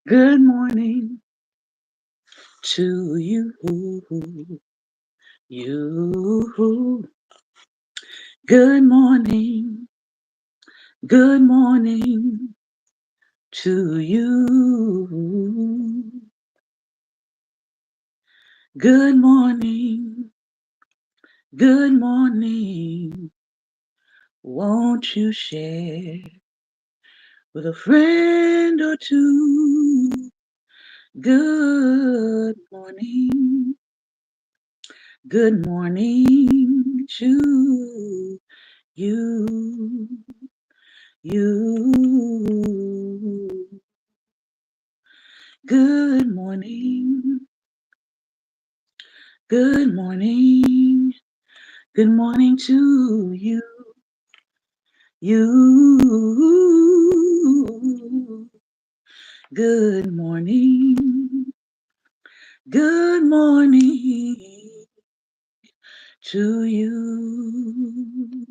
Good morning to you. You. Good morning. Good morning to you. Good morning. Good morning. Won't you share with a friend or two? Good morning. Good morning to you. You. Good morning. Good morning. Good morning to you. You. Good morning. Good morning to you.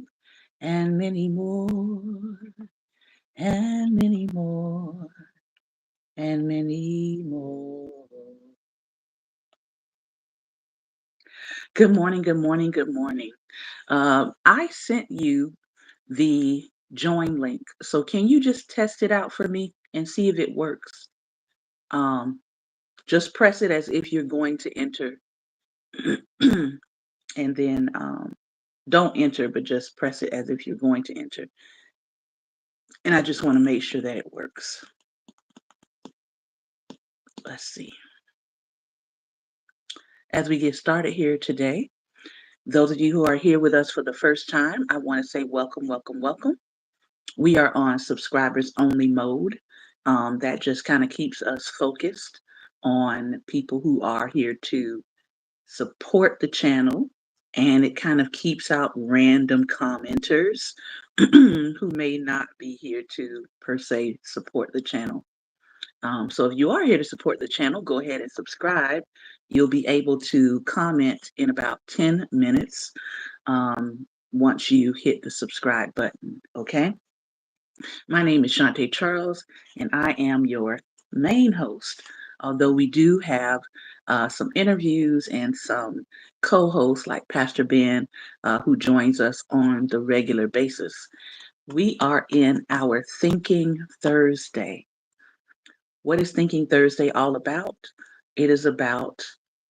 And many more. And many more. And many more. Good morning, good morning, good morning. I sent you the join link. So can you just test it out for me and see if it works? Um, just press it as if you're going to enter. And then don't enter, but just press it as if you're going to enter. And I just want to make sure that it works. Let's see. As we get started here today, those of you who are here with us for the first time, I want to say welcome, welcome, welcome. We are on subscribers only mode. That just kind of keeps us focused on people who are here to support the channel, and it kind of keeps out random commenters who may not be here to per se support the channel. So if you are here to support the channel, go ahead and subscribe. You'll be able to comment in about 10 minutes once you hit the subscribe button. Okay. My name is Shantae Charles, and I am your main host. Although we do have some interviews and some co hosts like Pastor Ben, who joins us on the regular basis. We are in our Thinking Thursday. What is Thinking Thursday all about? It is about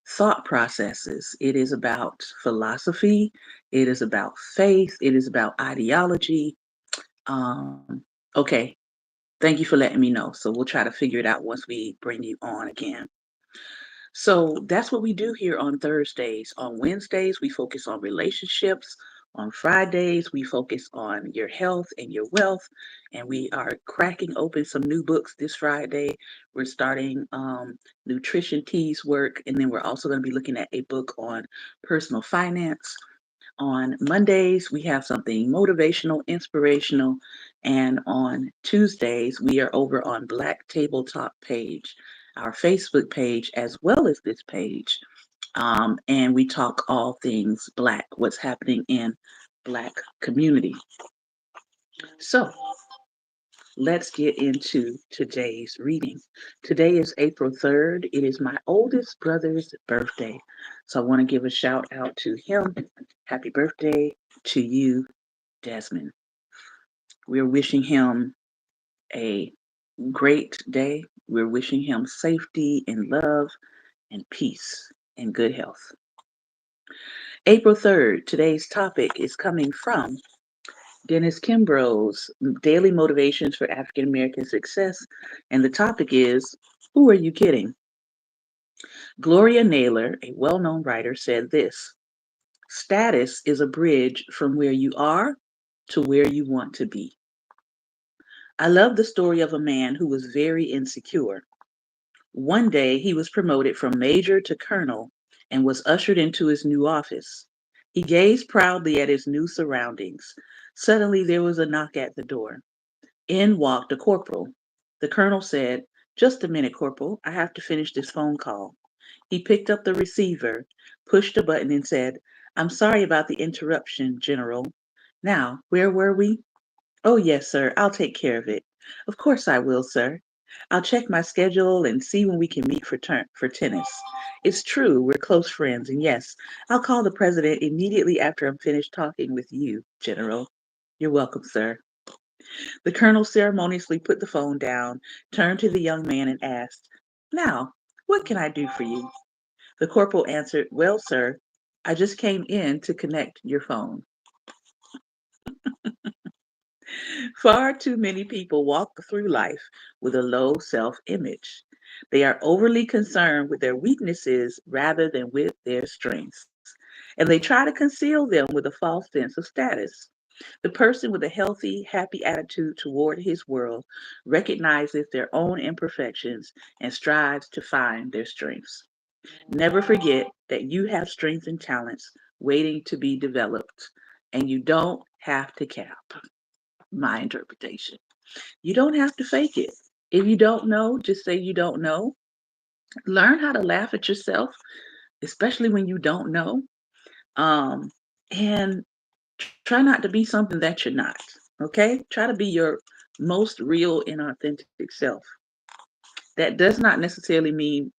thought processes, it is about philosophy, it is about faith, it is about ideology. Okay, thank you for letting me know. So we'll try to figure it out once we bring you on again. So that's what we do here on Thursdays. On Wednesdays, we focus on relationships. On Fridays, we focus on your health and your wealth. And we are cracking open some new books this Friday. We're starting Nutrition Teas work. And then we're also going to be looking at a book on personal finance. On Mondays, we have something motivational, inspirational, and on Tuesdays, we are over on Black Tabletop page, our Facebook page, as well as this page. And we talk all things Black, what's happening in Black community. So let's get into today's reading. Today is April 3rd. It is my oldest brother's birthday. So I want to give a shout out to him. Happy birthday to you, Desmond. We're wishing him a great day. We're wishing him safety and love and peace and good health. April 3rd, today's topic is coming from Dennis Kimbrough's Daily Motivations for African American Success. And the topic is, who are you kidding? Gloria Naylor, a well known writer, said this: status is a bridge from where you are to where you want to be. I love the story of a man who was very insecure. One day he was promoted from major to colonel and was ushered into his new office. He gazed proudly at his new surroundings. Suddenly there was a knock at the door. In walked a corporal. The colonel said, "Just a minute, Corporal. I have to finish this phone call." He picked up the receiver, pushed a button, and said, "I'm sorry about the interruption, General. Now, where were we? Oh, yes, sir. I'll take care of it." "Of course I will, sir." I'll check my schedule and see when we can meet for tennis. It's true, we're close friends, and yes, I'll call the president immediately after I'm finished talking with you, General. You're welcome, sir. The colonel ceremoniously put the phone down, turned to the young man, and asked, "Now, what can I do for you?" The corporal answered, "Well, sir, I just came in to connect your phone." Far too many people walk through life with a low self image. They are overly concerned with their weaknesses rather than with their strengths. And they try to conceal them with a false sense of status. The person with a healthy, happy attitude toward his world recognizes their own imperfections and strives to find their strengths. Never forget that you have strengths and talents waiting to be developed, and you don't have to cap. My interpretation. You don't have to fake it. If you don't know, just say you don't know. Learn how to laugh at yourself, especially when you don't know. Um, and try not to be something that you're not. Okay? Try to be your most real and authentic self. That does not necessarily mean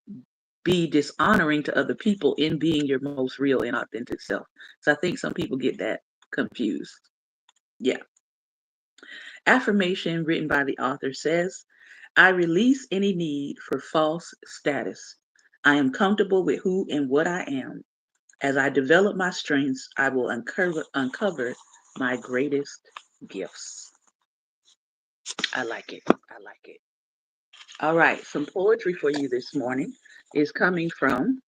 be dishonoring to other people in being your most real and authentic self. So I think some people get that confused. Yeah. Affirmation written by the author says, I release any need for false status. I am comfortable with who and what I am. As I develop my strengths, I will uncover my greatest gifts. I like it. I like it. All right, some poetry for you this morning is coming from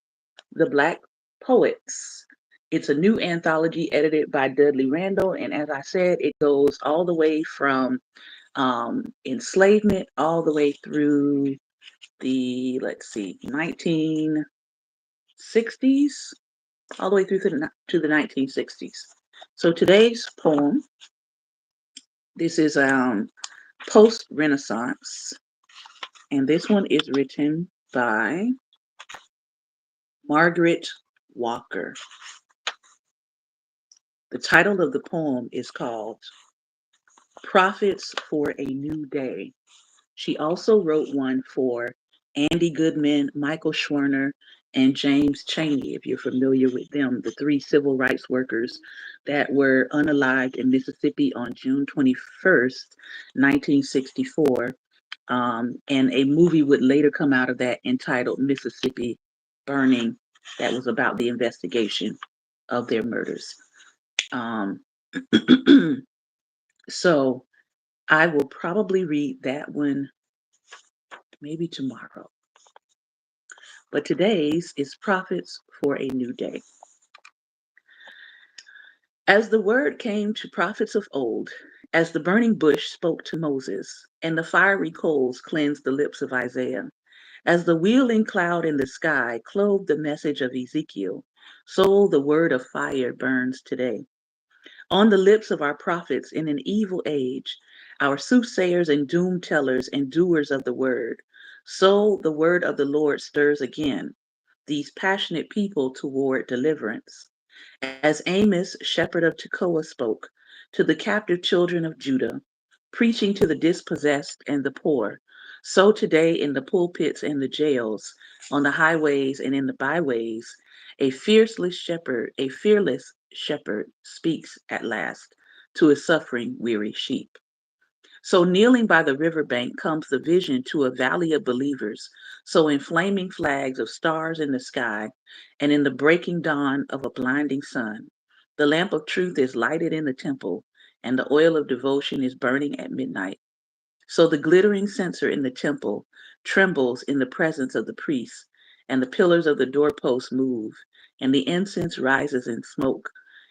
the Black Poets. It's a new anthology edited by Dudley Randall, and as I said, it goes all the way from enslavement all the way through the, let's see, 1960s, all the way through to the 1960s. So today's poem, this is post Renaissance, and this one is written by Margaret Walker. The title of the poem is called Prophets for a New Day. She also wrote one for Andy Goodman, Michael Schwerner, and James Chaney, if you're familiar with them, the three civil rights workers that were unalived in Mississippi on June 21st, 1964. And a movie would later come out of that entitled Mississippi Burning, that was about the investigation of their murders. Um, so I will probably read that one maybe tomorrow. But today's is Prophets for a New Day. As the word came to prophets of old, as the burning bush spoke to Moses, and the fiery coals cleansed the lips of Isaiah, as the wheeling cloud in the sky clothed the message of Ezekiel, so the word of fire burns today. On the lips of our prophets in an evil age, our soothsayers and doom tellers and doers of the word, so the word of the Lord stirs again these passionate people toward deliverance. As Amos, shepherd of Tekoa, spoke to the captive children of Judah, preaching to the dispossessed and the poor, so today in the pulpits and the jails, on the highways and in the byways, a fearless shepherd speaks at last to his suffering, weary sheep. So, kneeling by the riverbank comes the vision to a valley of believers. So, in flaming flags of stars in the sky, and in the breaking dawn of a blinding sun, the lamp of truth is lighted in the temple, and the oil of devotion is burning at midnight. So, the glittering censer in the temple trembles in the presence of the priests, and the pillars of the doorposts move, and the incense rises in smoke,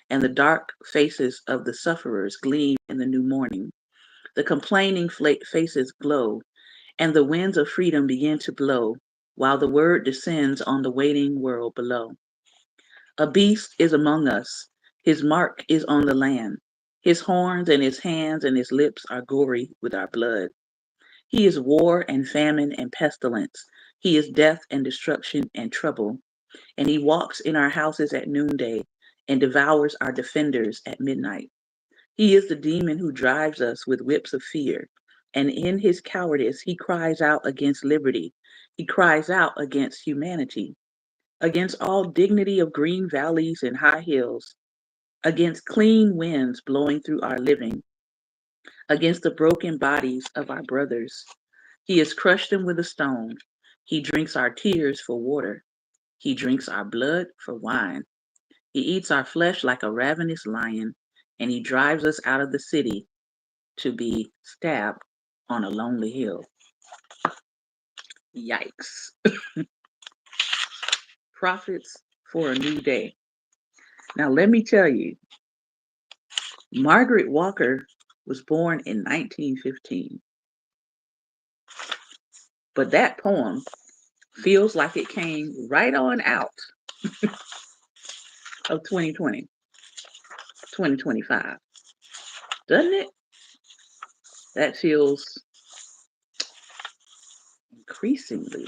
and the dark faces of the sufferers gleam in the new morning. The complaining faces glow, and the winds of freedom begin to blow, while the word descends on the waiting world below. A beast is among us, his mark is on the land. His horns and his hands and his lips are gory with our blood. He is war and famine and pestilence. He is death and destruction and trouble. And he walks in our houses at noonday and devours our defenders at midnight. He is the demon who drives us with whips of fear And in his cowardice, he cries out against liberty. He cries out against humanity, against all dignity of green valleys and high hills, against clean winds blowing through our living, against the broken bodies of our brothers. He has crushed them with a stone. He drinks our tears for water. He drinks our blood for wine. He eats our flesh like a ravenous lion, and he drives us out of the city to be stabbed on a lonely hill. Yikes. Prophets for a new day. Now, let me tell you, Margaret Walker was born in 1915, but that poem feels like it came right on out of 2020, 2025, doesn't it? That feels increasingly,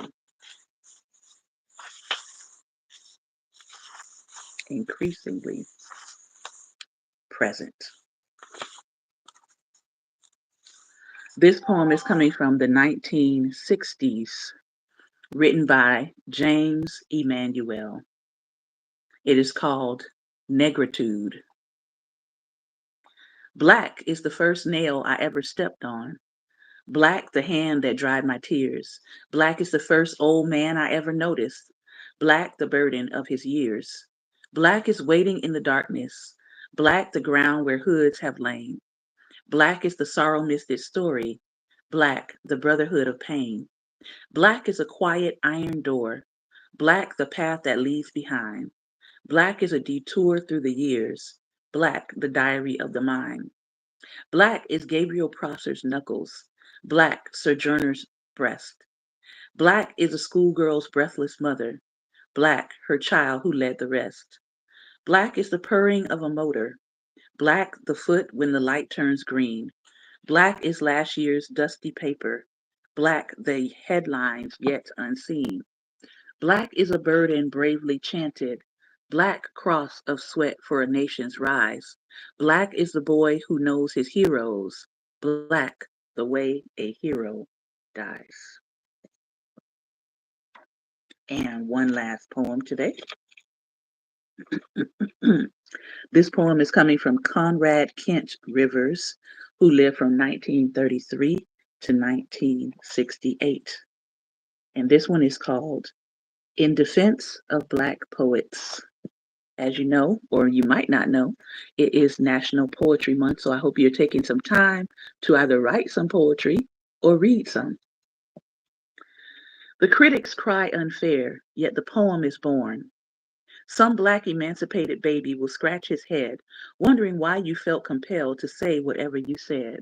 increasingly present. This poem is coming from the 1960s, written by James Emanuel. It is called Negritude. Black is the first nail I ever stepped on. Black the hand that dried my tears. Black is the first old man I ever noticed. Black the burden of his years. Black is waiting in the darkness. Black the ground where hoods have lain. Black is the sorrow misted story. Black the brotherhood of pain. Black is a quiet iron door. Black the path that leaves behind. Black is a detour through the years. Black the diary of the mind. Black is Gabriel Prosser's knuckles. Black Sojourner's breast. Black is a schoolgirl's breathless mother. Black her child who led the rest. Black is the purring of a motor. Black the foot when the light turns green. Black is last year's dusty paper. Black the headlines yet unseen. Black is a burden bravely chanted. Black cross of sweat for a nation's rise. Black is the boy who knows his heroes. Black the way a hero dies. And one last poem today. This poem is coming from Conrad Kent Rivers, who lived from 1933 to 1968. And this one is called In Defense of Black Poets. As you know, or you might not know, it is National Poetry Month, so I hope you're taking some time to either write some poetry or read some. The critics cry unfair, yet the poem is born. Some black emancipated baby will scratch his head, wondering why you felt compelled to say whatever you said.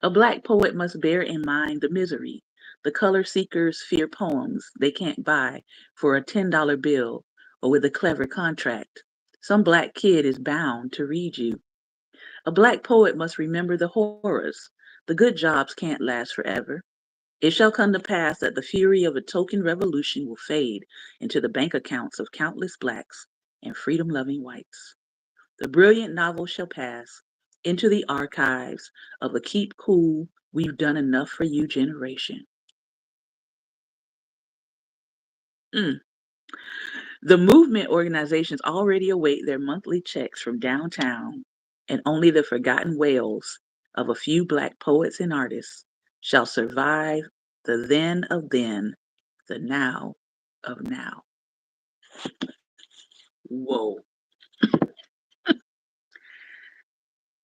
A black poet must bear in mind the misery. The color seekers fear poems they can't buy for a $10 bill or with a clever contract. Some black kid is bound to read you. A black poet must remember the horrors. The good jobs can't last forever. It shall come to pass that the fury of a token revolution will fade into the bank accounts of countless blacks and freedom-loving whites. The brilliant novel shall pass into the archives of a keep cool, we've done enough for you generation. Mm. The movement organizations already await their monthly checks from downtown, and only the forgotten wails of a few black poets and artists shall survive the then of then, the now of now. Whoa.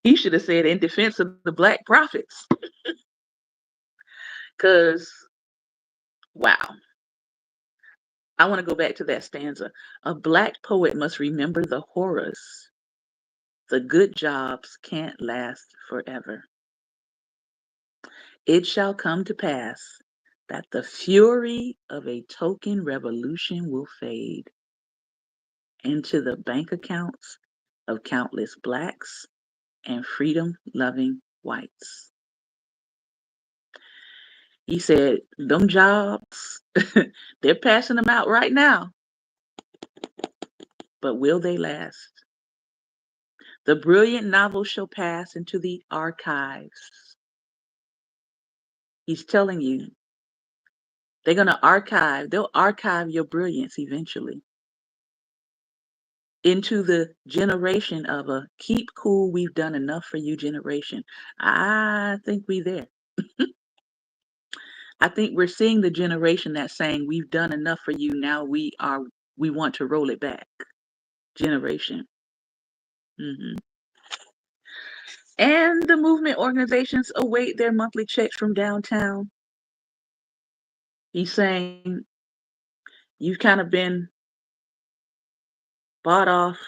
He should have said in defense of the black prophets. Because, wow. I want to go back to that stanza. A black poet must remember the horrors. The good jobs can't last forever. It shall come to pass that the fury of a token revolution will fade into the bank accounts of countless blacks and freedom-loving whites. He said, them jobs, they're passing them out right now, but will they last? The brilliant novel shall pass into the archives He's telling you they'll archive your brilliance eventually into the generation of a keep cool, we've done enough for you generation. I think we there. I think we're seeing the generation that's saying we've done enough for you. Now we want to roll it back. Generation. Hmm. And the movement organizations await their monthly checks from downtown. He's saying you've kind of been bought off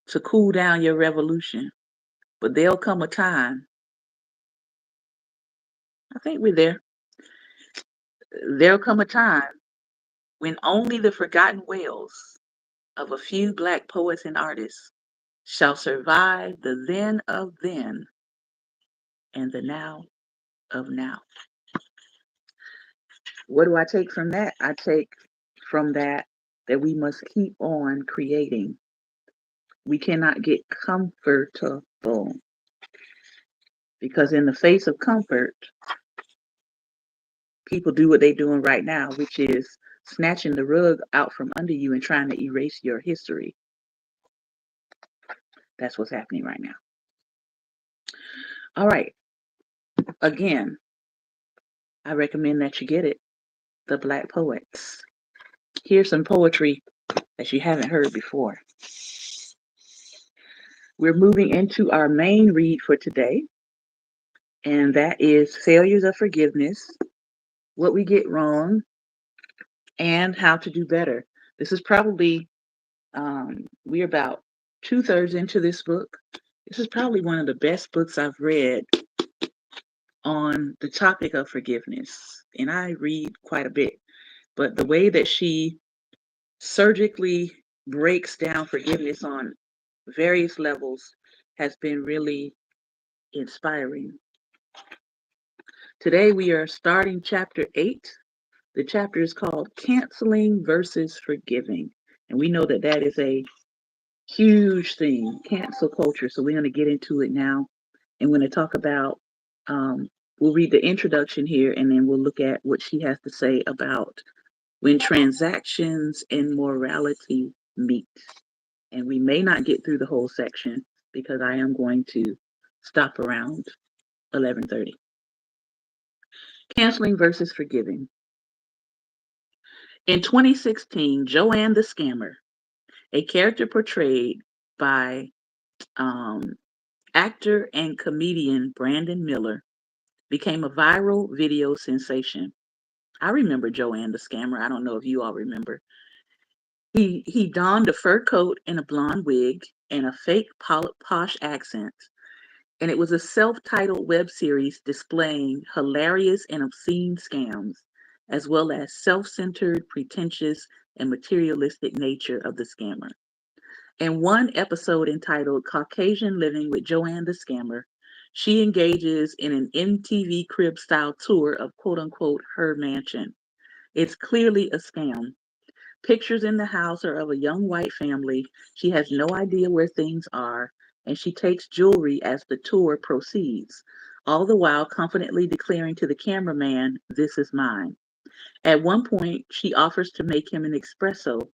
to cool down your revolution, but there'll come a time. I think we're there. There'll come a time when only the forgotten wails of a few Black poets and artists shall survive the then of then and the now of now. What do I take from that? I take from that we must keep on creating. We cannot get comfortable because in the face of comfort, people do what they're doing right now, which is snatching the rug out from under you and trying to erase your history. That's what's happening right now. All right. Again, I recommend that you get it. The Black Poets. Here's some poetry that you haven't heard before. We're moving into our main read for today, and that is Failures of Forgiveness, What We Get Wrong, and How to Do Better. This is probably, we're about 2/3 into this book. This is probably one of the best books I've read on the topic of forgiveness. And I read quite a bit, but the way that she surgically breaks down forgiveness on various levels has been really inspiring. Today we are starting chapter 8. The chapter is called Canceling versus Forgiving. And we know that that is a huge thing, cancel culture. So we're going to get into it now. And we're going to talk about, we'll read the introduction here and then we'll look at what she has to say about when transactions and morality meet. And we may not get through the whole section because I am going to stop around 11:30. Canceling versus forgiving. In 2016, Joanne the Scammer, a character portrayed by um, actor and comedian Brandon Miller, became a viral video sensation. I remember Joanne the Scammer. I don't know if you all remember. He donned a fur coat and a blonde wig and a fake posh accent, and it was a self-titled web series displaying hilarious and obscene scams, as well as self-centered, pretentious, and materialistic nature of the scammer. In one episode entitled Caucasian Living with Joanne the Scammer, she engages in an MTV Crib style tour of quote unquote her mansion. It's clearly a scam. Pictures in the house are of a young white family. She has no idea where things are, and she takes jewelry as the tour proceeds, all the while confidently declaring to the cameraman, "This is mine." At one point, she offers to make him an espresso.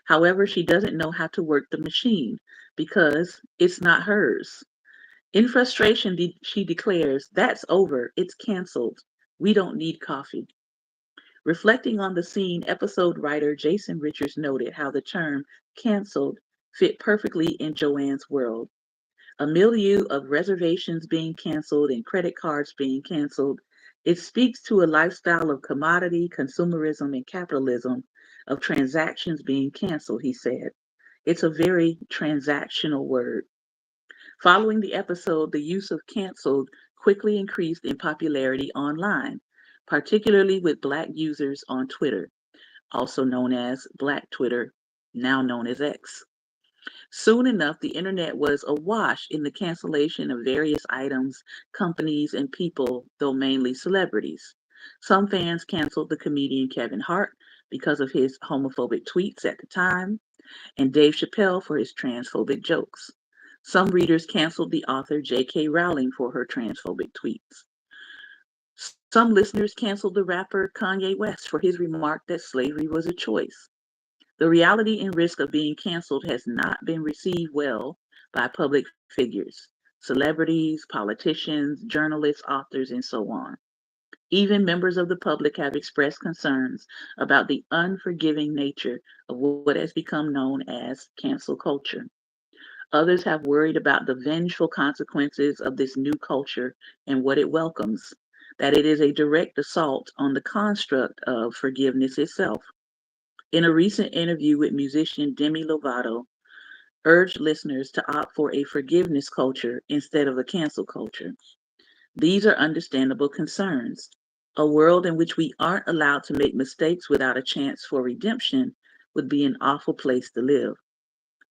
However, she doesn't know how to work the machine because it's not hers. In frustration, she declares, "That's over. It's canceled. We don't need coffee." Reflecting on the scene, episode writer Jason Richards noted how the term canceled fit perfectly in Joanne's world. A milieu of reservations being canceled and credit cards being canceled, it speaks to a lifestyle of commodity, consumerism, and capitalism, of transactions being canceled, he said. It's a very transactional word. Following the episode, the use of canceled quickly increased in popularity online, particularly with Black users on Twitter, also known as Black Twitter, now known as X. Soon enough, the internet was awash in the cancellation of various items, companies, and people, though mainly celebrities. Some fans canceled the comedian Kevin Hart because of his homophobic tweets at the time, and Dave Chappelle for his transphobic jokes. Some readers canceled the author J.K. Rowling for her transphobic tweets. Some listeners canceled the rapper Kanye West for his remark that slavery was a choice. The reality and risk of being canceled has not been received well by public figures, celebrities, politicians, journalists, authors, and so on. Even members of the public have expressed concerns about the unforgiving nature of what has become known as cancel culture. Others have worried about the vengeful consequences of this new culture and what it welcomes, that it is a direct assault on the construct of forgiveness itself. In a recent interview with musician Demi Lovato, urged listeners to opt for a forgiveness culture instead of a cancel culture. These are understandable concerns. A world in which we aren't allowed to make mistakes without a chance for redemption would be an awful place to live.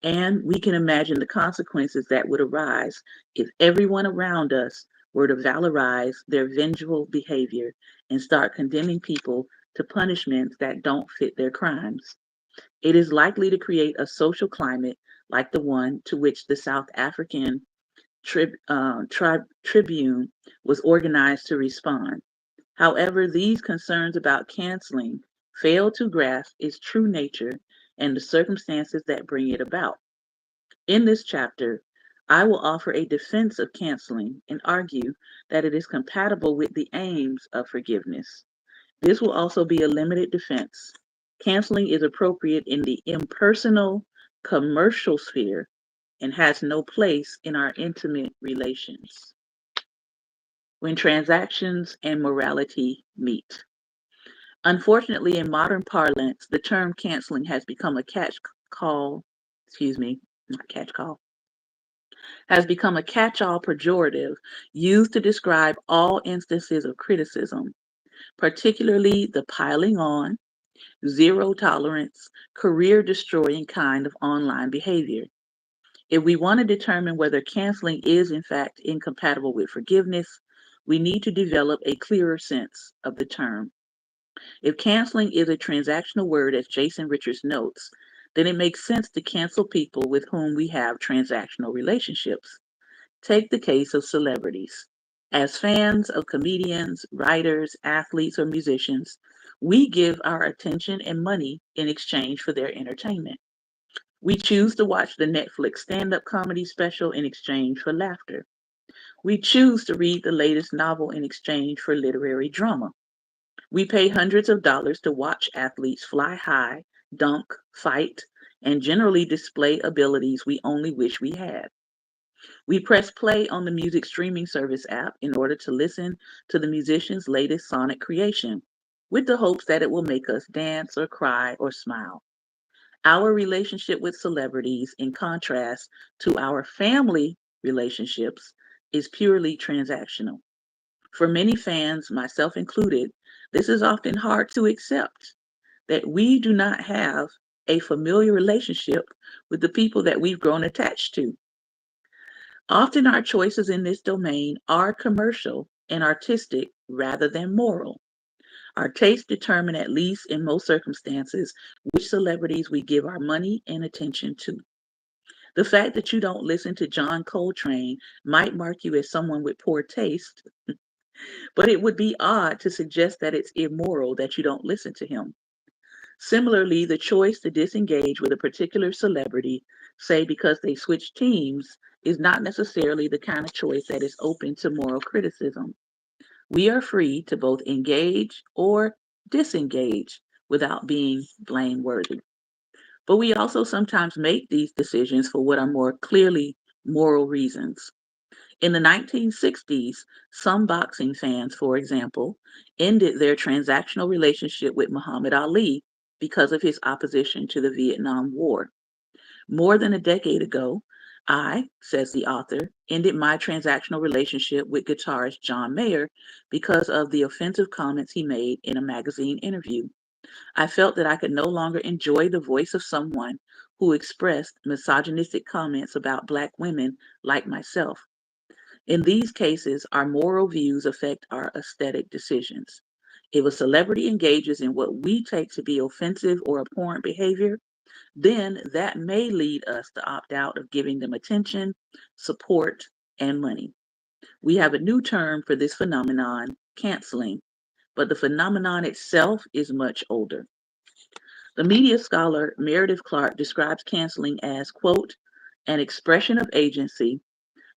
And we can imagine the consequences that would arise if everyone around us were to valorize their vengeful behavior and start condemning people to punishments that don't fit their crimes. It is likely to create a social climate like the one to which the South African Tribune was organized to respond. However, these concerns about canceling fail to grasp its true nature and the circumstances that bring it about. In this chapter, I will offer a defense of canceling and argue that it is compatible with the aims of forgiveness. This will also be a limited defense. Canceling is appropriate in the impersonal, commercial sphere and has no place in our intimate relations. When transactions and morality meet. Unfortunately, in modern parlance, the term canceling has become a call, excuse me, not catch call, has become a catch-all pejorative used to describe all instances of criticism, particularly the piling on, zero tolerance, career destroying kind of online behavior. If we want to determine whether canceling is in fact incompatible with forgiveness, we need to develop a clearer sense of the term. If canceling is a transactional word, as Jason Richards notes, then it makes sense to cancel people with whom we have transactional relationships. Take the case of celebrities. As fans of comedians, writers, athletes, or musicians, we give our attention and money in exchange for their entertainment. We choose to watch the Netflix stand up comedy special in exchange for laughter. We choose to read the latest novel in exchange for literary drama. We pay hundreds of dollars to watch athletes fly high, dunk, fight, and generally display abilities we only wish we had. We press play on the music streaming service app in order to listen to the musician's latest sonic creation, with the hopes that it will make us dance or cry or smile. Our relationship with celebrities, in contrast to our family relationships, is purely transactional. For many fans, myself included, this is often hard to accept that we do not have a familiar relationship with the people that we've grown attached to. Often our choices in this domain are commercial and artistic rather than moral. Our tastes determine, at least in most circumstances, which celebrities we give our money and attention to. The fact that you don't listen to John Coltrane might mark you as someone with poor taste, but it would be odd to suggest that it's immoral that you don't listen to him. Similarly, the choice to disengage with a particular celebrity, say because they switch teams, is not necessarily the kind of choice that is open to moral criticism. We are free to both engage or disengage without being blameworthy. But we also sometimes make these decisions for what are more clearly moral reasons. In the 1960s, some boxing fans, for example, ended their transactional relationship with Muhammad Ali because of his opposition to the Vietnam War. More than a decade ago, I, says the author, ended my transactional relationship with guitarist John Mayer because of the offensive comments he made in a magazine interview. I felt that I could no longer enjoy the voice of someone who expressed misogynistic comments about Black women like myself. In these cases, our moral views affect our aesthetic decisions. If a celebrity engages in what we take to be offensive or abhorrent behavior, then that may lead us to opt out of giving them attention, support, and money. We have a new term for this phenomenon, canceling, but the phenomenon itself is much older. The media scholar Meredith Clark describes canceling as, quote, an expression of agency,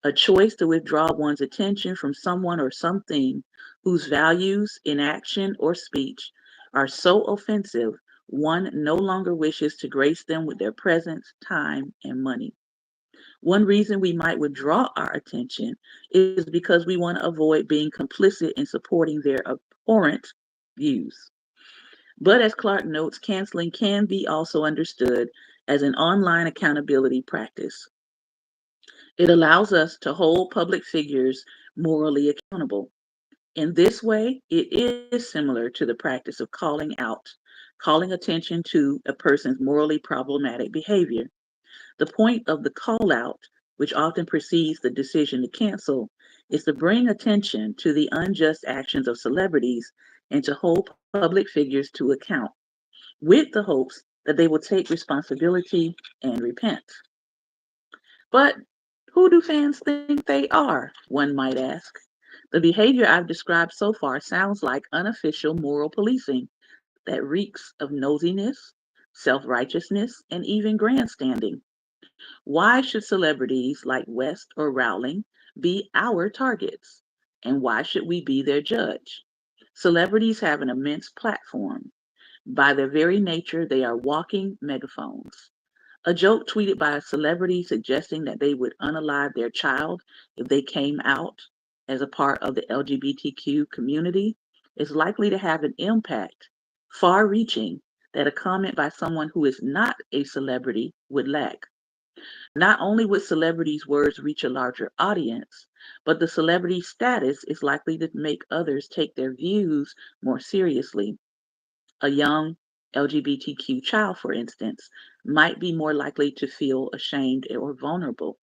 a choice to withdraw one's attention from someone or something whose values, inaction, or speech are so offensive one no longer wishes to grace them with their presence, time, and money. One reason we might withdraw our attention is because we want to avoid being complicit in supporting their abhorrent views. But as Clark notes, canceling can be also understood as an online accountability practice. It allows us to hold public figures morally accountable. In this way, it is similar to the practice of calling out, calling attention to a person's morally problematic behavior. The point of the call out, which often precedes the decision to cancel, is to bring attention to the unjust actions of celebrities and to hold public figures to account, with the hopes that they will take responsibility and repent. But who do fans think they are, one might ask? The behavior I've described so far sounds like unofficial moral policing that reeks of nosiness, self righteousness, and even grandstanding. Why should celebrities like West or Rowling be our targets? And why should we be their judge? Celebrities have an immense platform. By their very nature, they are walking megaphones. A joke tweeted by a celebrity suggesting that they would unalive their child if they came out as a part of the LGBTQ community is likely to have an impact far reaching that a comment by someone who is not a celebrity would lack. Not only would celebrities' words reach a larger audience, but the celebrity status is likely to make others take their views more seriously. A young LGBTQ child, for instance, might be more likely to feel ashamed or vulnerable.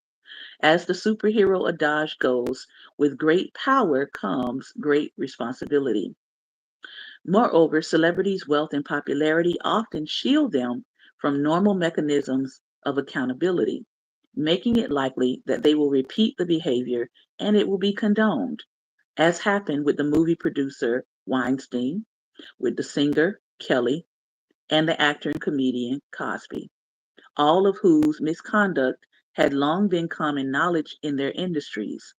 As the superhero adage goes, with great power comes great responsibility. Moreover, celebrities' wealth and popularity often shield them from normal mechanisms of accountability, making it likely that they will repeat the behavior and it will be condoned, as happened with the movie producer Weinstein, with the singer Kelly, and the actor and comedian Cosby, all of whose misconduct had long been common knowledge in their industries.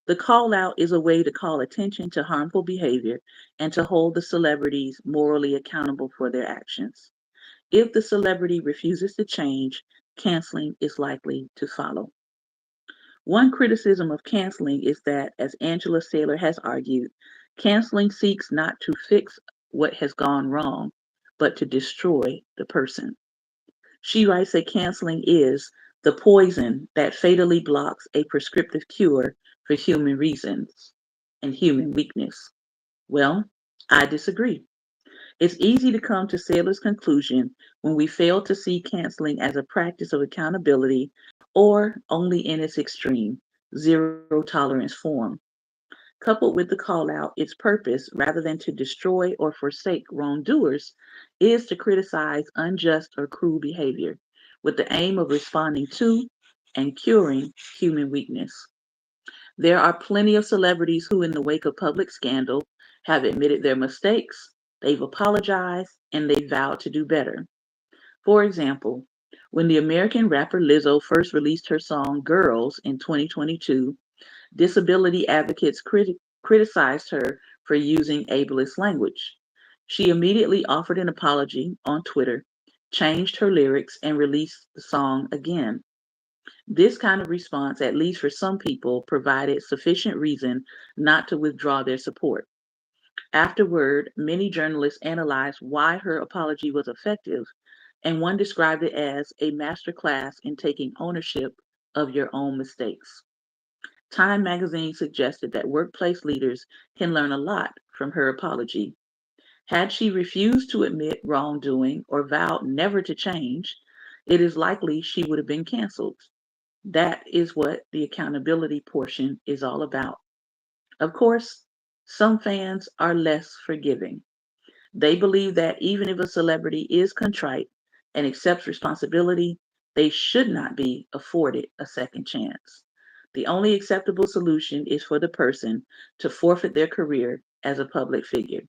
The call out is a way to call attention to harmful behavior and to hold the celebrities morally accountable for their actions. If the celebrity refuses to change, canceling is likely to follow. One criticism of canceling is that, as Angela Saylor has argued, canceling seeks not to fix what has gone wrong, but to destroy the person. She writes that canceling is the poison that fatally blocks a prescriptive cure for human reasons and human weakness. Well, I disagree. It's easy to come to Saylor's conclusion when we fail to see canceling as a practice of accountability or only in its extreme, zero tolerance form. Coupled with the call out, its purpose, rather than to destroy or forsake wrongdoers, is to criticize unjust or cruel behavior with the aim of responding to and curing human weakness. There are plenty of celebrities who, in the wake of public scandal, have admitted their mistakes, they've apologized, and they've vowed to do better. For example, when the American rapper Lizzo first released her song Girls in 2022, disability advocates criticized her for using ableist language. She immediately offered an apology on Twitter, changed her lyrics, and released the song again. This kind of response, at least for some people, provided sufficient reason not to withdraw their support. Afterward, many journalists analyzed why her apology was effective, and one described it as a masterclass in taking ownership of your own mistakes. Time magazine suggested that workplace leaders can learn a lot from her apology. Had she refused to admit wrongdoing or vowed never to change, it is likely she would have been canceled. That is what the accountability portion is all about. Of course, some fans are less forgiving. They believe that even if a celebrity is contrite and accepts responsibility, they should not be afforded a second chance. The only acceptable solution is for the person to forfeit their career as a public figure.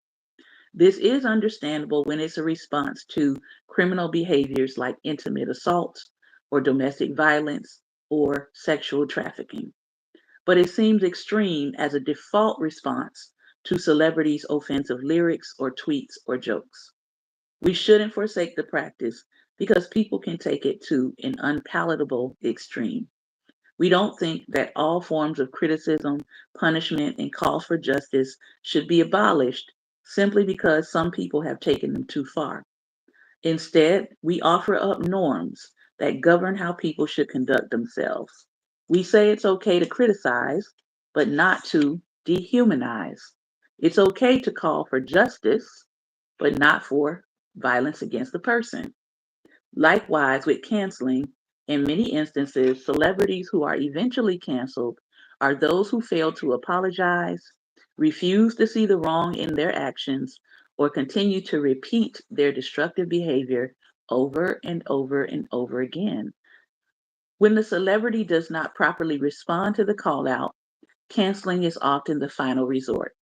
This is understandable when it's a response to criminal behaviors like intimate assaults or domestic violence or sexual trafficking. But it seems extreme as a default response to celebrities' offensive lyrics or tweets or jokes. We shouldn't forsake the practice because people can take it to an unpalatable extreme. We don't think that all forms of criticism, punishment, and calls for justice should be abolished simply because some people have taken them too far. Instead, we offer up norms that govern how people should conduct themselves. We say it's okay to criticize, but not to dehumanize. It's okay to call for justice, but not for violence against the person. Likewise, with canceling, in many instances, celebrities who are eventually canceled are those who fail to apologize, refuse to see the wrong in their actions, or continue to repeat their destructive behavior over and over and over again. When the celebrity does not properly respond to the call out, canceling is often the final resort.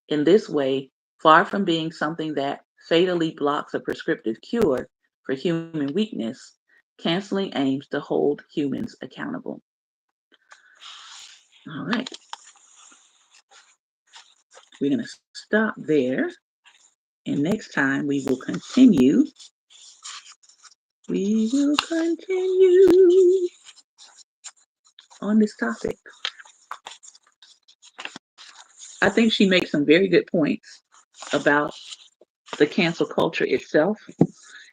In this way, far from being something that fatally blocks a prescriptive cure for human weakness, canceling aims to hold humans accountable. All right, we're going to stop there. And next time we will continue. We will continue on this topic. I think she makes some very good points about the cancel culture itself.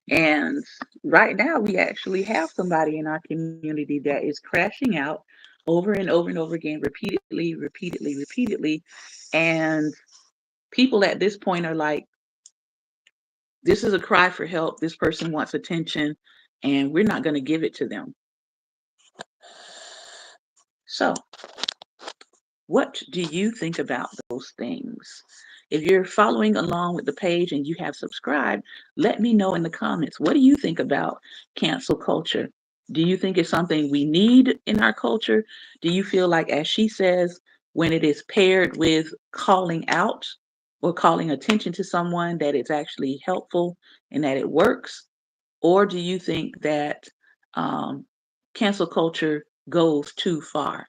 And right now, we actually have somebody in our community that is crashing out over and over and over again, repeatedly, repeatedly, repeatedly. And people at this point are like, this is a cry for help. This person wants attention, and we're not going to give it to them. So, what do you think about those things? If you're following along with the page and you have subscribed, let me know in the comments. What do you think about cancel culture? Do you think it's something we need in our culture? Do you feel like, as she says, when it is paired with calling out or calling attention to someone, that it's actually helpful and that it works? Or do you think that um, cancel culture goes too far?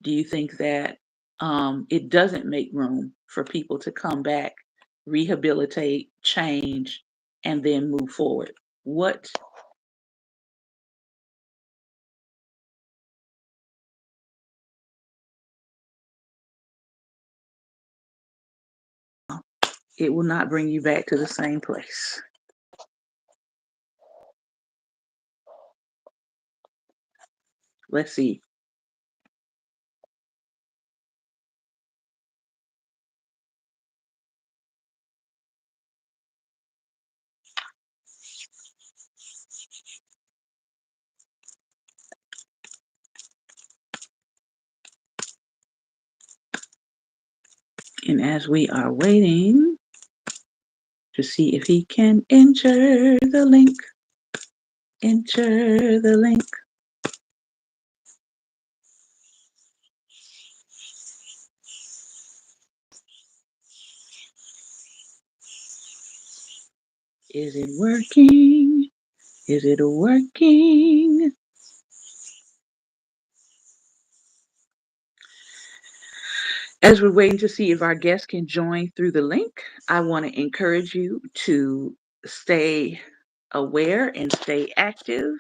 Do you think that it doesn't make room for people to come back, rehabilitate, change, and then move forward? What it will not bring you back to the same place. Let's see. And as we are waiting to see if he can enter the link. Is it working? Is it working? As we're waiting to see if our guests can join through the link, I want to encourage you to stay aware and stay active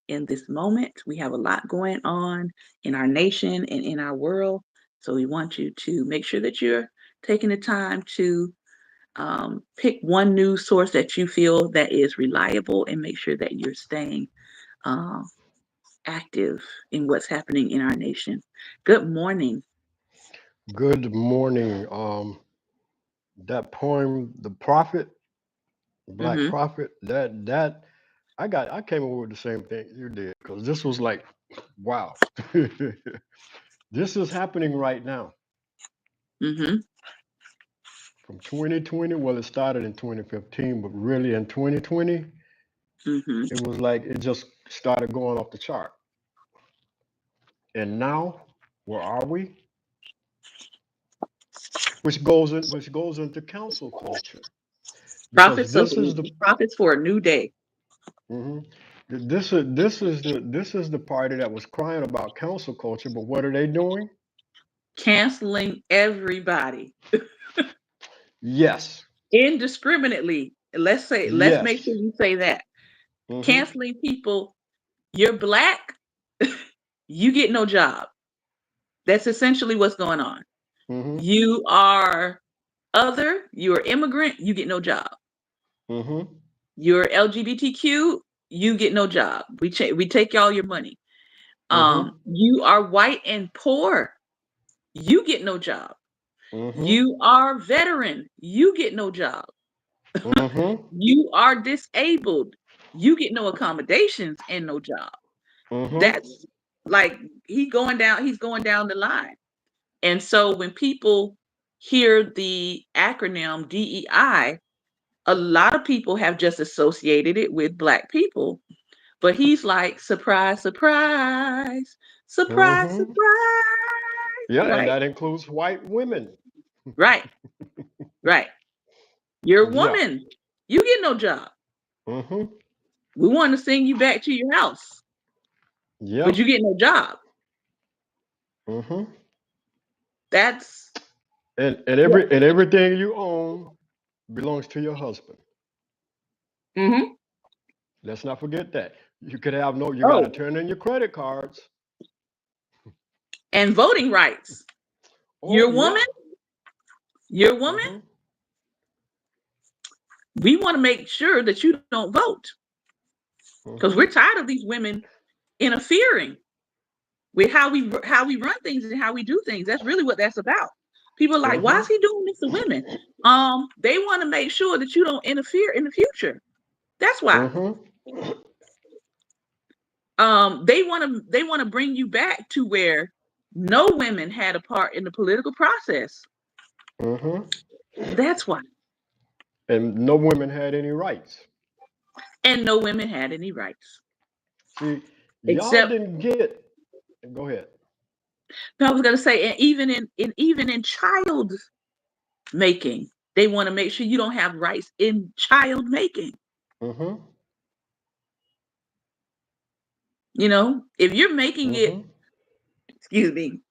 in this moment. We have a lot going on in our nation and in our world. So we want you to make sure that you're taking the time to pick one news source that you feel that is reliable and make sure that you're staying uh, active in what's happening in our nation. Good morning. Good morning. That poem, "The Prophet," Black Mm-hmm. Prophet. I came up with the same thing you did because this was like, wow, this is happening right now Mm-hmm. from 2020. Well, it started in 2015, but really in 2020, Mm-hmm. it was like it just started going off the chart. And now, where are we? which goes into council culture, because Prophets of this is the prophets for a new day. mhm. This is the party that was crying about council culture, but what are they doing? Canceling everybody Yes, indiscriminately. Let's make yes. sure you say that. Mhm, Canceling people. You're black, you get no job. That's essentially what's going on. mhm, You are other, you're immigrant, you get no job. mhm, You're LGBTQ, you get no job. We take all your money. mhm, You are white and poor, you get no job. mhm, You are veteran, you get no job. mhm, You are disabled, you get no accommodations and no job. mhm, That's like he's going down the line. And so when people hear the acronym DEI, a lot of people have just associated it with black people. But he's like, surprise, surprise, surprise, mhm. surprise. Yeah, and Right, that includes white women. right, right. You're a Yeah. woman. You get no job. Mhm. We want to send you back to your house, but Yeah. you get no job. Mhm. That's And yeah. everything you own belongs to your husband. Hmm. Let's not forget that. You could have no. You got to Oh, turn in your credit cards. and voting rights. You're Oh a woman. yeah. You're a woman. Mhm. We want to make sure that you don't vote because we're Mhm. tired of these women interfering with how we run things and how we do things. That's really what that's about. People are like, why is Mhm. he doing this to women? They want to make sure that you don't interfere in the future. That's why. Mhm. They want to bring you back to where no women had a part in the political process. Mhm. That's why. And no women had any rights. And no women had any rights. See, y'all Except, didn't get. Go ahead. no, I was gonna say, and even in child making, they want to make sure you don't have rights in child making. Mhm. If you're making it, Mhm. excuse me,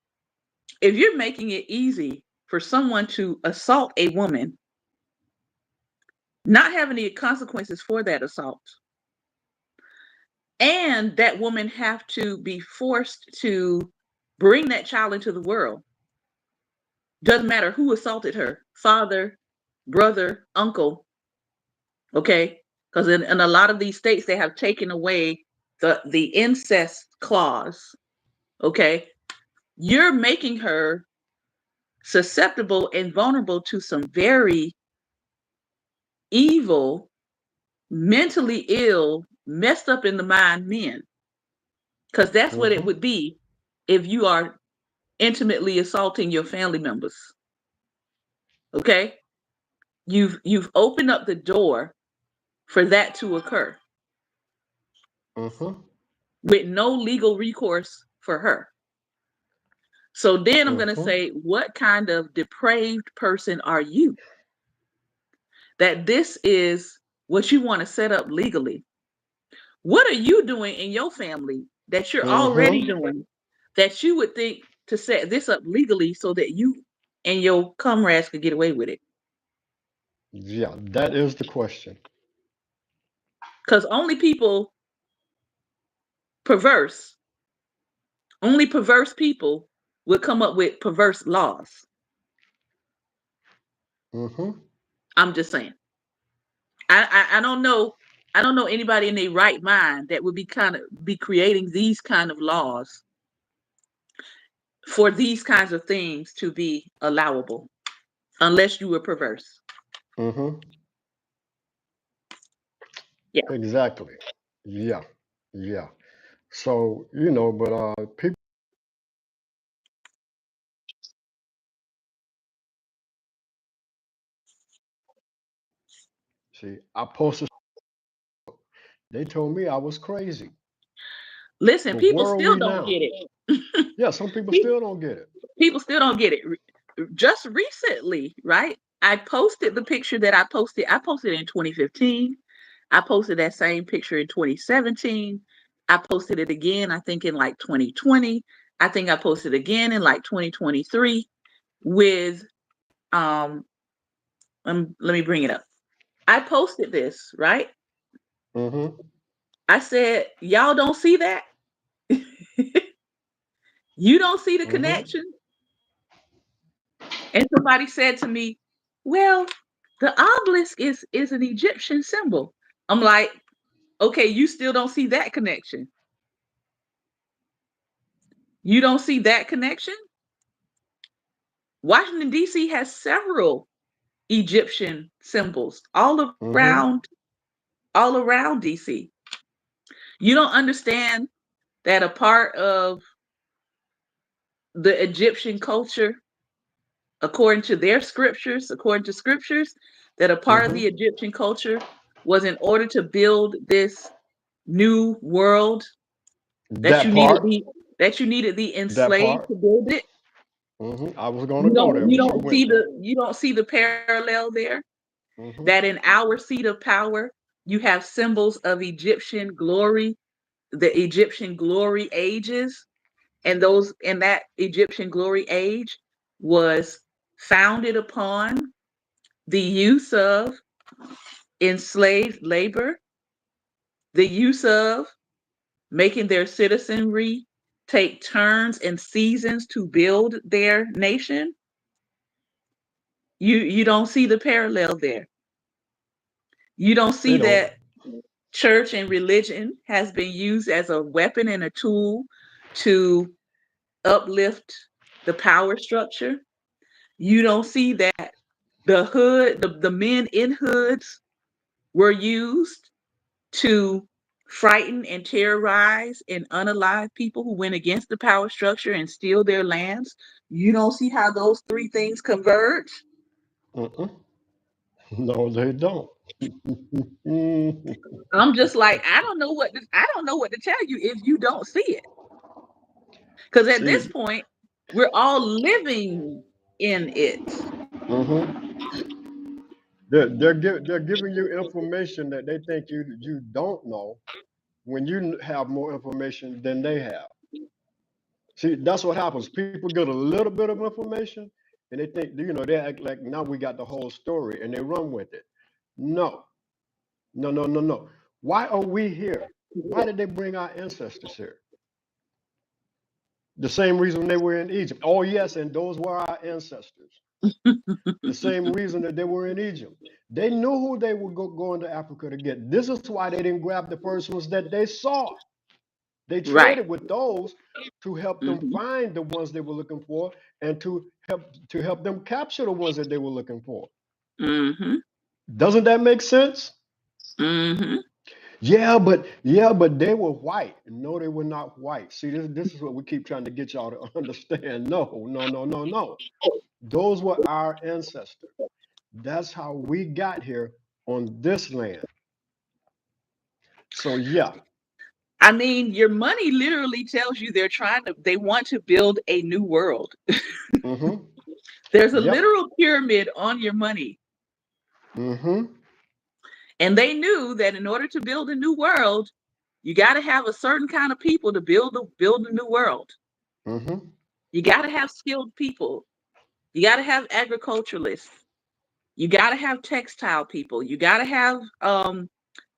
if you're making it easy for someone to assault a woman, not having any consequences for that assault, and that woman have to be forced to bring that child into the world, doesn't matter who assaulted her, father, brother, uncle, okay? Because in a lot of these states, they have taken away the incest clause, okay? You're making her susceptible and vulnerable to some very evil, mentally ill, messed up in the mind men, because that's what it Mhm. would be if you are intimately assaulting your family members. Okay, you've opened up the door for that to occur Mhm. with no legal recourse for her. So then I'm going to Mhm. say, what kind of depraved person are you that this is what you want to set up legally? What are you doing in your family that you're already Mhm. doing that you would think to set this up legally so that you and your comrades could get away with it? Yeah, that is the question. Because perverse, only perverse people would come up with perverse laws. Mhm. I'm just saying. I don't know. I don't know anybody in their right mind that would be creating these kind of laws for these kinds of things to be allowable, unless you were perverse. Mhm. Yeah. Exactly. Yeah. Yeah. So, but people see, I posted, they told me I was crazy. Listen, But people where are still we don't now? get it. Yeah, some people People, still don't get it. people still don't get it. just recently, right? I posted the picture that I posted. I posted in 2015. I posted that same picture in 2017. I posted it again, I think in like 2020. I think I posted again in like 2023 with um let me bring it up. I posted this, right? Mm-hmm. I said, y'all don't see that? You don't see the Mm-hmm. connection? And somebody said to me, well, the obelisk is an Egyptian symbol. I'm like, okay, you still don't see that connection. You don't see that connection? Washington, D.C. has several Egyptian symbols Mm-hmm. all around DC. You don't understand that a part of the Egyptian culture, according to scriptures, that a part of the Mm-hmm. Egyptian culture was in order to build this new world that you That needed part. the that you needed the That enslaved part. to build it. Mm-hmm. I was gonna go there, but you went there. You don't see the parallel there. That Mm-hmm. in our seat of power, you have symbols of Egyptian glory, the Egyptian glory ages, and that Egyptian glory age was founded upon the use of enslaved labor, the use of making their citizenry take turns and seasons to build their nation. You don't see the parallel there. You don't You see know. that church and religion has been used as a weapon and a tool to uplift the power structure. You don't see that the men in hoods were used to frighten and terrorize and unalive people who went against the power structure and steal their lands. You don't see how those three things converge. Mm-mm. No, they don't. Mm. I'm just like, I don't know what to tell you if you don't see it. Because at this See. point, we're all living in it. Mm-hmm. They're giving you information that they think you don't know when you have more information than they have. See, that's what happens. People get a little bit of information and they think, they act like now we got the whole story and they run with it. No, no, no, no, no. Why are we here? Why did they bring our ancestors here? The same reason they were in Egypt. Oh, yes, and those were our ancestors. The same reason that they were in Egypt. They knew who they were going to Africa to get. This is why they didn't grab the first ones that they saw. They Right. traded with those to help them Hmm. find the ones they were looking for and to help them capture the ones that they were looking for. Hmm. Doesn't that make sense? Hmm. Yeah, but they were white. No, they were not white. See, this is what we keep trying to get y'all to understand. No, no, no, no, no. Those were our ancestors. That's how we got here on this land. So yeah. I mean, your money literally tells you they want to build a new world. Mm-hmm. There's a Yep. literal pyramid on your money. Mm-hmm. And they knew that in order to build a new world, you got to have a certain kind of people to build a new world. Mm-hmm. You got to have skilled people. You got to have agriculturalists. You got to have textile people. You got to have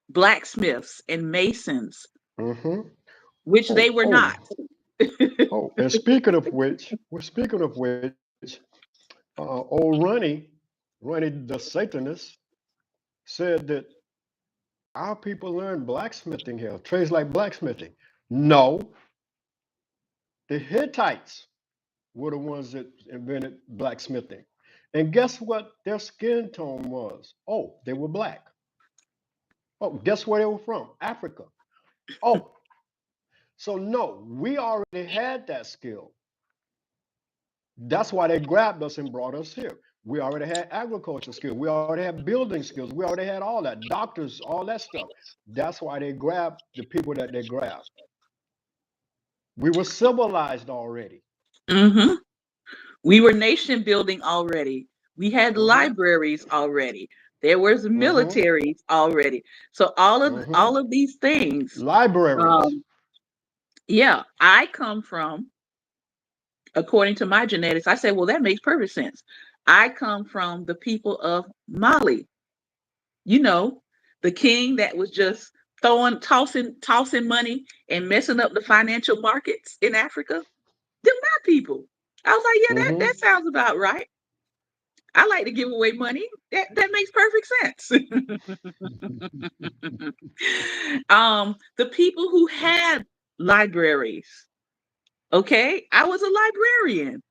blacksmiths and masons, Mm-hmm. which they Oh, were not. oh, oh. And speaking of which, old Ronnie the Satanist, said that our people learned blacksmithing here, trades like blacksmithing. No, the Hittites were the ones that invented blacksmithing. And guess what their skin tone was? Oh, they were black. Oh, guess where they were from? Africa. Oh, so no, we already had that skill. That's why they grabbed us and brought us here. We already had agriculture skills. We already had building skills. We already had all that, doctors, all that stuff. That's why they grabbed the people that they grabbed. We were civilized already. Hmm. We were nation building already. We had Mm-hmm. libraries already. There was Mm-hmm. militaries already. So Mm-hmm. all of these things, Libraries. um, yeah, I come from, according to my genetics, I said, well, that makes perfect sense. I come from the people of Mali, you know, the king that was just tossing money and messing up the financial markets in Africa. Them my people. I was like, yeah, Mm-hmm. that sounds about right. I like to give away money. That makes perfect sense. The people who had libraries. Okay, I was a librarian.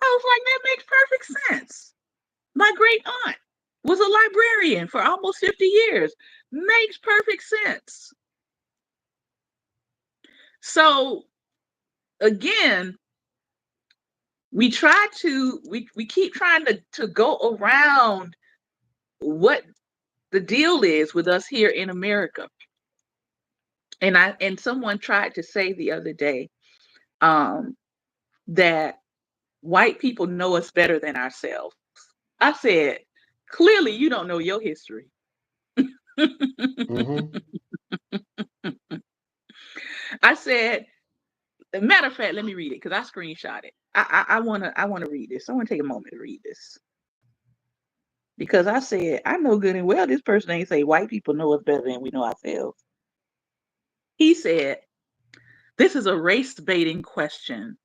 I was like, that makes perfect sense. My great aunt was a librarian for almost 50 years. Makes perfect sense. So again, we keep trying to go around what the deal is with us here in America. And someone tried to say the other day um, that white people know us better than ourselves. I said, clearly you don't know your history. Mm-hmm. I said, matter of fact, let me read it because I screenshot it. I wanna read this. I want to take a moment to read this because I said I know good and well this person ain't say white people know us better than we know ourselves. He said this is a race baiting question.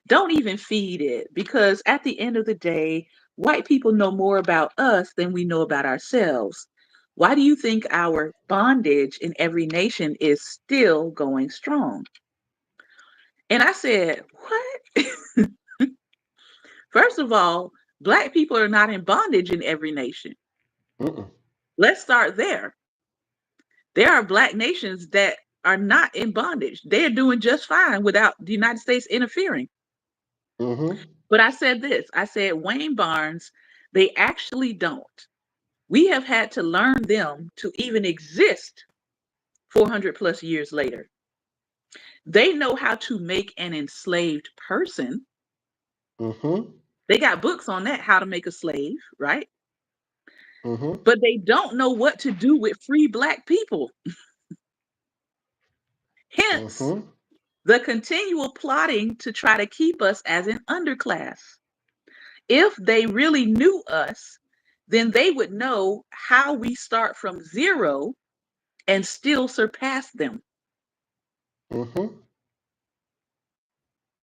Don't even feed it because at the end of the day, white people know more about us than we know about ourselves. Why do you think our bondage in every nation is still going strong? And I said, what? First of all, black people are not in bondage in every nation. Mm-mm. Let's start there. There are black nations that are not in bondage. They're doing just fine without the United States interfering. Mm-hmm. But I said this I said, Wayne Barnes, they actually don't. We have had to learn them to even exist 400 plus years later. They know how to make an enslaved person. Mm-hmm. They got books on that, how to make a slave, right? Mm-hmm. But they don't know what to do with free black people. Hence, Mm-hmm. the continual plotting to try to keep us as an underclass. If they really knew us, then they would know how we start from zero and still surpass them. Mm-hmm.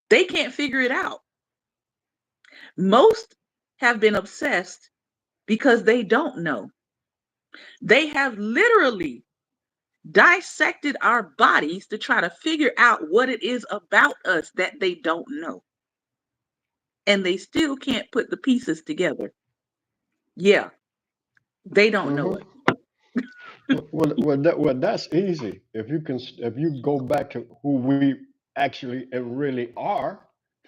They can't figure it out. Most have been obsessed because they don't know. They have literally dissected our bodies to try to figure out what it is about us that they don't know. And they still can't put the pieces together. Yeah, they don't know Mm-hmm. it. That's easy. If you go back to who we actually and really are,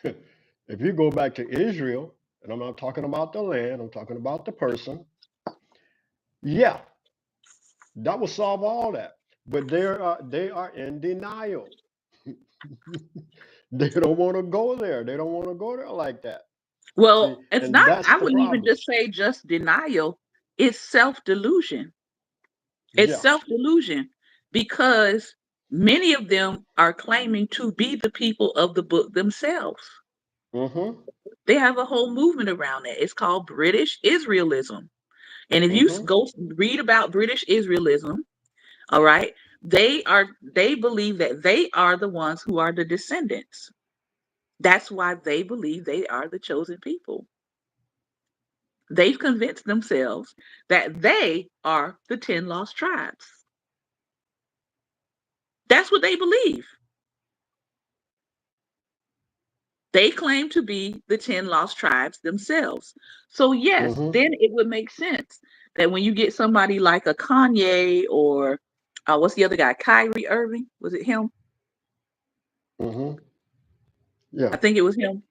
if you go back to Israel, and I'm not talking about the land, I'm talking about the person, yeah, that will solve all that. But they are in denial. They don't want to go there. They don't want to go there like that. See, Well, it's and not, that's I the wouldn't even problem. just say just denial, it's self delusion. It's Yeah. self delusion because many of them are claiming to be the people of the book themselves. Mm-hmm. They have a whole movement around it. It's called British Israelism. And if you Mm-hmm. go read about British Israelism, all right, they believe that they are the ones who are the descendants. That's why they believe they are the chosen people. They've convinced themselves that they are the 10 lost tribes. That's what they believe. They claim to be the 10 lost tribes themselves. So, yes, Mm-hmm. then it would make sense that when you get somebody like a Kanye or what's the other guy? Kyrie Irving? Was it him? Mm-hmm. Yeah. I think it was him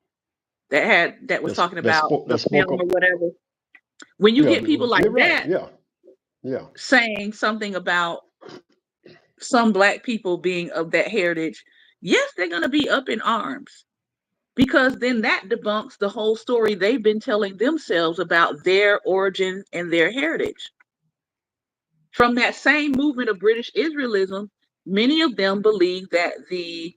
that was talking about That the spoke film up. or whatever. When you Yeah, get people like you're right. that Yeah. Yeah. saying something about some black people being of that heritage, yes, they're going to be up in arms. because then that debunks the whole story they've been telling themselves about their origin and their heritage. From that same movement of British Israelism, many of them believe that the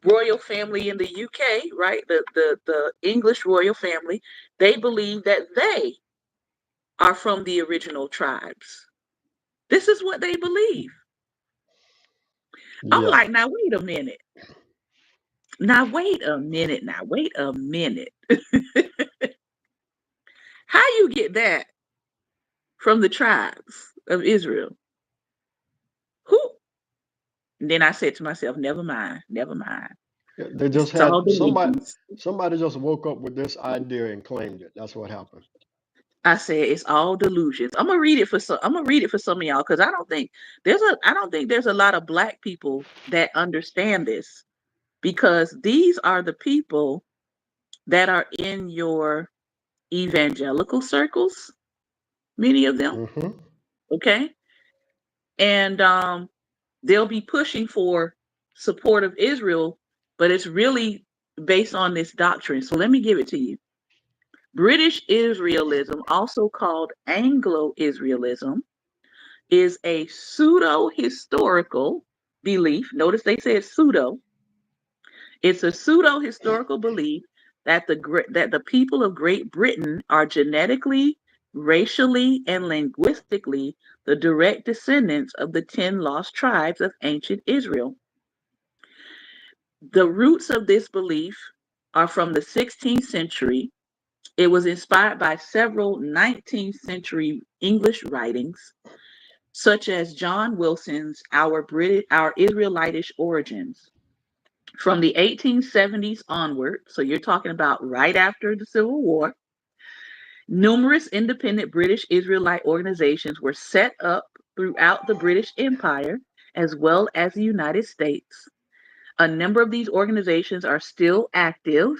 royal family in the UK, right, the English royal family, they believe that they are from the original tribes. This is what they believe. I'm Yeah. like, now wait a minute. Now wait a minute. Now wait a minute. How you get that from the tribes of Israel? Who? And then I said to myself, never mind, never mind. Yeah, they just It's all had delusions. somebody just woke up with this idea and claimed it. That's what happened. I said it's all delusions. I'm gonna read it for some of y'all because I don't think there's a lot of black people that understand this because these are the people that are in your evangelical circles, many of them, Hmm. okay? And they'll be pushing for support of Israel, but it's really based on this doctrine. So let me give it to you. British Israelism, also called Anglo Israelism, is a pseudo historical belief. Notice they said pseudo. It's a pseudo historical belief that the people of Great Britain are genetically, racially, and linguistically the direct descendants of the 10 lost tribes of ancient Israel. The roots of this belief are from the 16th century. It was inspired by several 19th century English writings, such as John Wilson's Our Israelitish Origins. From the 1870s onward, so you're talking about right after the Civil War, numerous independent British Israelite organizations were set up throughout the British Empire as well as the United States. A number of these organizations are still active,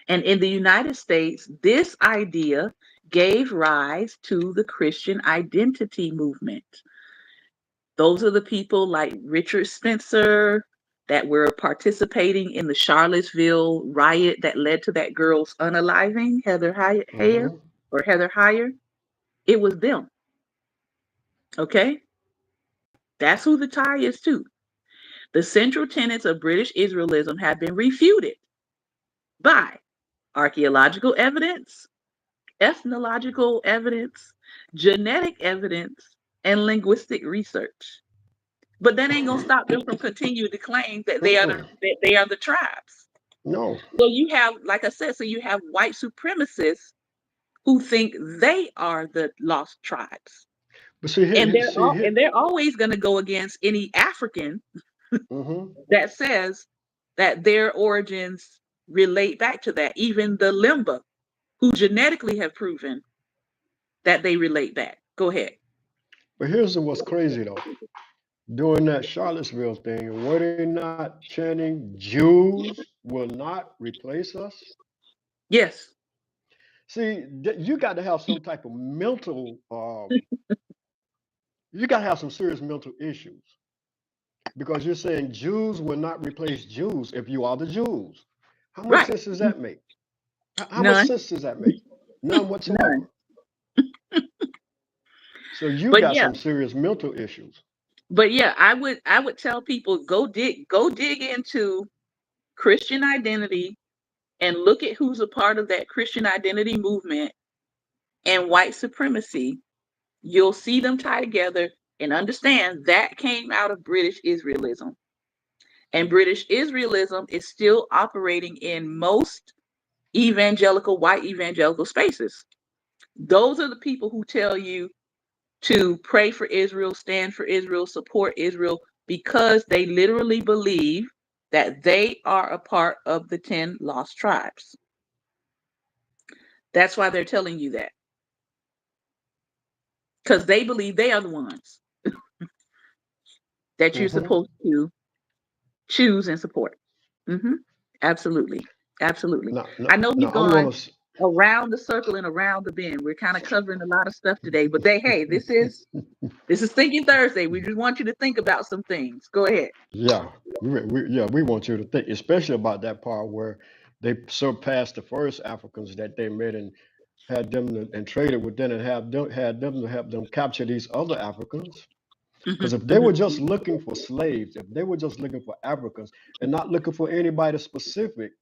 and in the United States, this idea gave rise to the Christian identity movement. Those are the people like Richard Spencer that were participating in the Charlottesville riot that led to that girl's unaliving, Hmm. Heather Heyer. It was them. Okay? That's who the tie is to. The central tenets of British Israelism have been refuted by archaeological evidence, ethnological evidence, genetic evidence, and linguistic research. But that ain't gonna stop them from continuing to claim that Mm-mm. that they are the tribes. No. So you have, like I said, so you have white supremacists who think they are the lost tribes, But see and here, see here. they're always going to go against any African Hmm. that says that their origins relate back to that. Even the Limba, who genetically have proven that they relate back. Go ahead. But here's what's crazy though. During that Charlottesville thing, were they not chanting Jews will not replace us? Yes. See, you got to have some type of mental, you got to have some serious mental issues because you're saying Jews will not replace Jews if you are the Jews. How much Right. sense does that make? How much None. sense does that make? None whatsoever. None. So you But got yeah, some serious mental issues. but yeah, I would tell people go dig into Christian identity and look at who's a part of that Christian identity movement and white supremacy. You'll see them tie together and understand that came out of British Israelism. And British Israelism is still operating in most white evangelical spaces. Those are the people who tell you to pray for Israel, stand for Israel, support Israel, because they literally believe that they are a part of the 10 lost tribes. That's why they're telling you that, because they believe they are the ones that you're Hmm. supposed to choose and support. Hmm. Absolutely. Absolutely. Now, now, I know now he's I'm gonna gone. around the circle and around the bend. We're kind of covering a lot of stuff today, but hey, this is Thinking Thursday. We just want you to think about some things. Go ahead. Yeah, we want you to think, especially about that part where they surpassed the first Africans that they met and had them and traded with them and had them to help them capture these other Africans. Hmm. Because if they Hmm. were just looking for slaves, if they were just looking for Africans and not looking for anybody specific,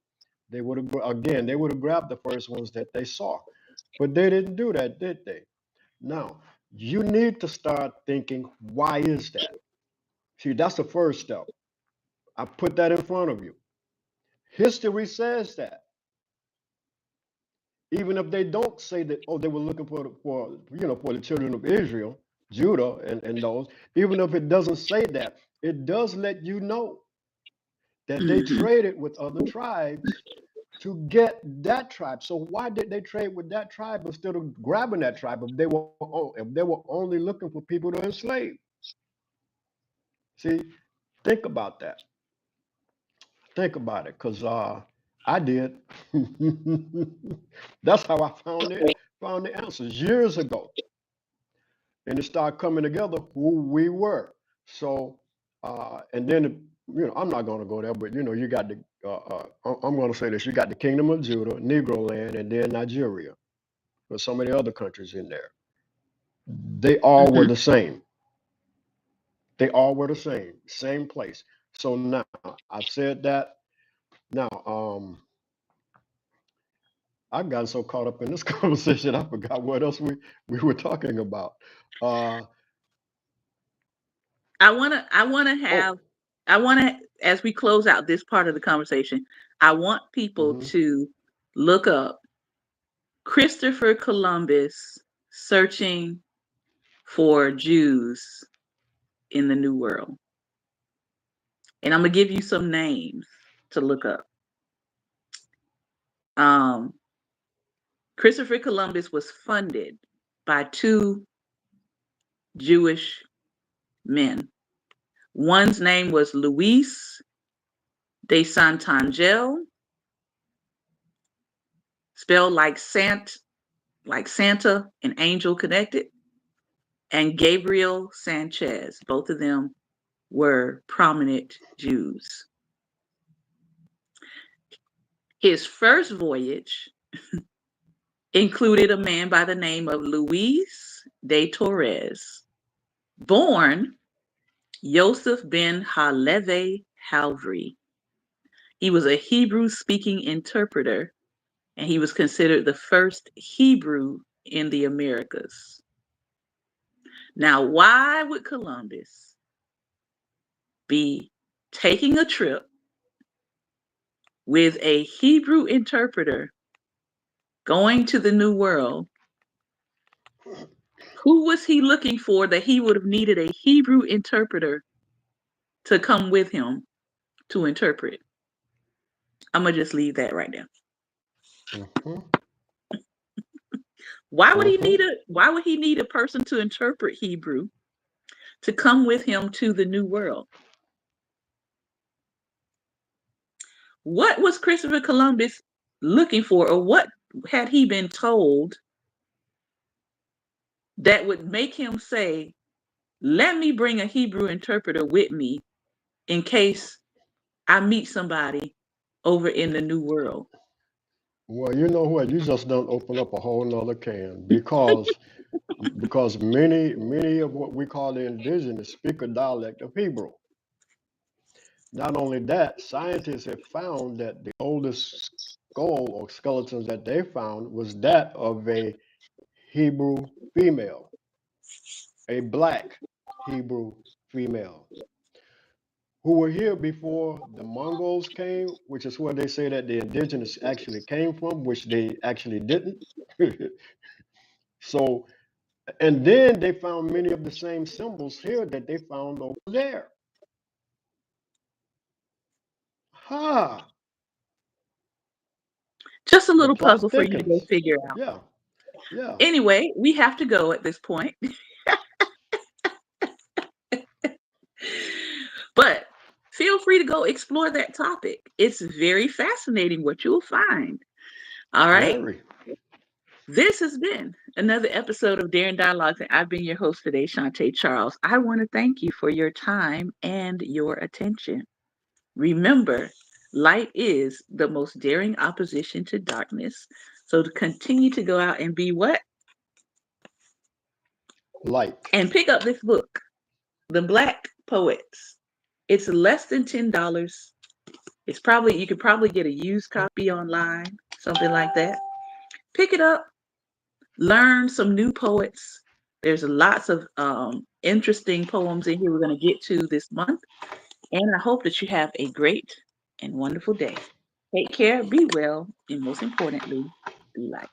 they would have again they would have grabbed the first ones that they saw. But they didn't do that, did they? Now you need to start thinking, why is that? See, that's the first step. I put that in front of you. History says that. Even if they don't say that, oh, they were looking for the children of Israel, Judah, and those. Even if it doesn't say that, it does let you know that they Hmm. traded with other tribes to get that tribe. So why did they trade with that tribe instead of grabbing that tribe if they were only looking for people to enslave? See, think about that. Think about it, because I did. That's how I found the answers years ago, and it started coming together who we were. So, and then I'm not going to go there, but you got the. I'm going to say this: you got the Kingdom of Judah, Negro Land, and then Nigeria. There's so many other countries in there. They all were Hmm. the same. They all were the same place. So now I've said that. Now, I've gotten so caught up in this conversation, I forgot what else we were talking about. Uh, I wanna have oh, I wanna as we close out this part of the conversation, I want people hmm to look up Christopher Columbus searching for Jews in the New World. And I'm gonna give you some names to look up. Um, Christopher Columbus was funded by two Jewish men. One's name was Luis de Santangel, spelled like Santa and angel connected, and Gabriel Sanchez. Both of them were prominent Jews. His first voyage included a man by the name of Luis de Torres, born Yosef ben Haleve Halvri. He was a Hebrew speaking interpreter, and he was considered the first Hebrew in the Americas. Now, why would Columbus be taking a trip with a Hebrew interpreter going to the New World? Who was he looking for that he would have needed a Hebrew interpreter to come with him to interpret? I'm gonna just leave that right there. hmm hmm Why would he need a person to interpret Hebrew to come with him to the New World? What was Christopher Columbus looking for, or what had he been told that would make him say, let me bring a Hebrew interpreter with me in case I meet somebody over in the New World? Well, you know what? You just don't open up a whole nother can because many of what we call the indigenous speak a dialect of Hebrew. Not only that, scientists have found that the oldest skull or skeletons that they found was that of a Hebrew female, a black Hebrew female, who were here before the Mongols came, which is where they say that the indigenous actually came from, which they actually didn't. So, and then they found many of the same symbols here that they found over there. Ha! Just a The little plot puzzle for you to go thickens. figure out. Yeah, yeah. Anyway, we have to go at this point. But feel free to go explore that topic. It's very fascinating what you'll find. All right. Very. This has been another episode of Daring Dialogues, and I've been your host today, Shantae Charles. I want to thank you for your time and your attention. Remember, light is the most daring opposition to darkness. So to continue to go out and be what? Light. And pick up this book, The Black Poets. It's less than $10. It's probably you could probably get a used copy online, something like that. Pick it up, learn some new poets. There's lots of interesting poems in here we're going to get to this month. And I hope that you have a great and wonderful day. Take care, be well, and most importantly, be light.